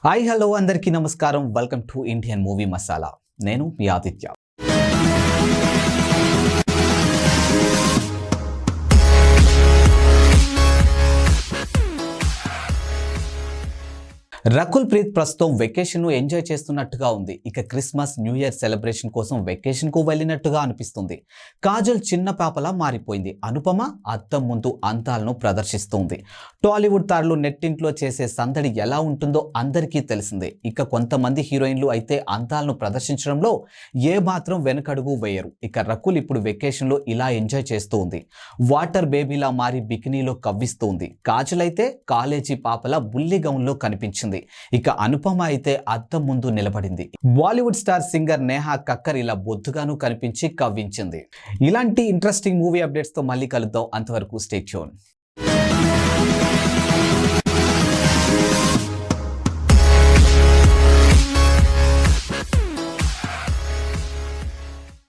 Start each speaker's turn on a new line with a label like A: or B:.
A: Hi hello అందరికీ నమస్కారం. Welcome to Indian movie masala. నేను మీ ఆదిత్య. రకుల్ ప్రీత్ ప్రస్తుతం వెకేషన్ ఎంజాయ్ చేస్తున్నట్టుగా ఉంది. ఇక క్రిస్మస్ న్యూ ఇయర్ సెలబ్రేషన్ కోసం వెకేషన్ కు వెళ్ళినట్టుగా అనిపిస్తుంది. కాజల్ చిన్న పాపలా మారిపోయింది. అనుపమ అద్దం ముందు అందాలను ప్రదర్శిస్తుంది. టాలీవుడ్ తారలు నెట్టింట్లో చేసే సందడి ఎలా ఉంటుందో అందరికీ తెలిసిందే. ఇక కొంతమంది హీరోయిన్లు అయితే అందాలను ప్రదర్శించడంలో ఏ మాత్రం వెనకడుగు వేయరు. ఇక రకుల్ ఇప్పుడు వెకేషన్ లో ఇలా ఎంజాయ్ చేస్తూ ఉంది. వాటర్ బేబీలా మారి బికినీలో కవ్విస్తుంది. కాజల్ అయితే కాలేజీ పాపలా బుల్లి గౌన్ లో కనిపించింది. ఇక అనుపమ అయితే అద్దం ముందు నిలబడింది. బాలీవుడ్ స్టార్ సింగర్ నేహా కక్కర్ ఇలా బొద్దుగాను కనిపించి కవ్వించింది. ఇలాంటి ఇంట్రెస్టింగ్ మూవీ అప్డేట్స్ తో మళ్ళీ కలుద్దాం. అంతవరకు స్టే ట్యూన్.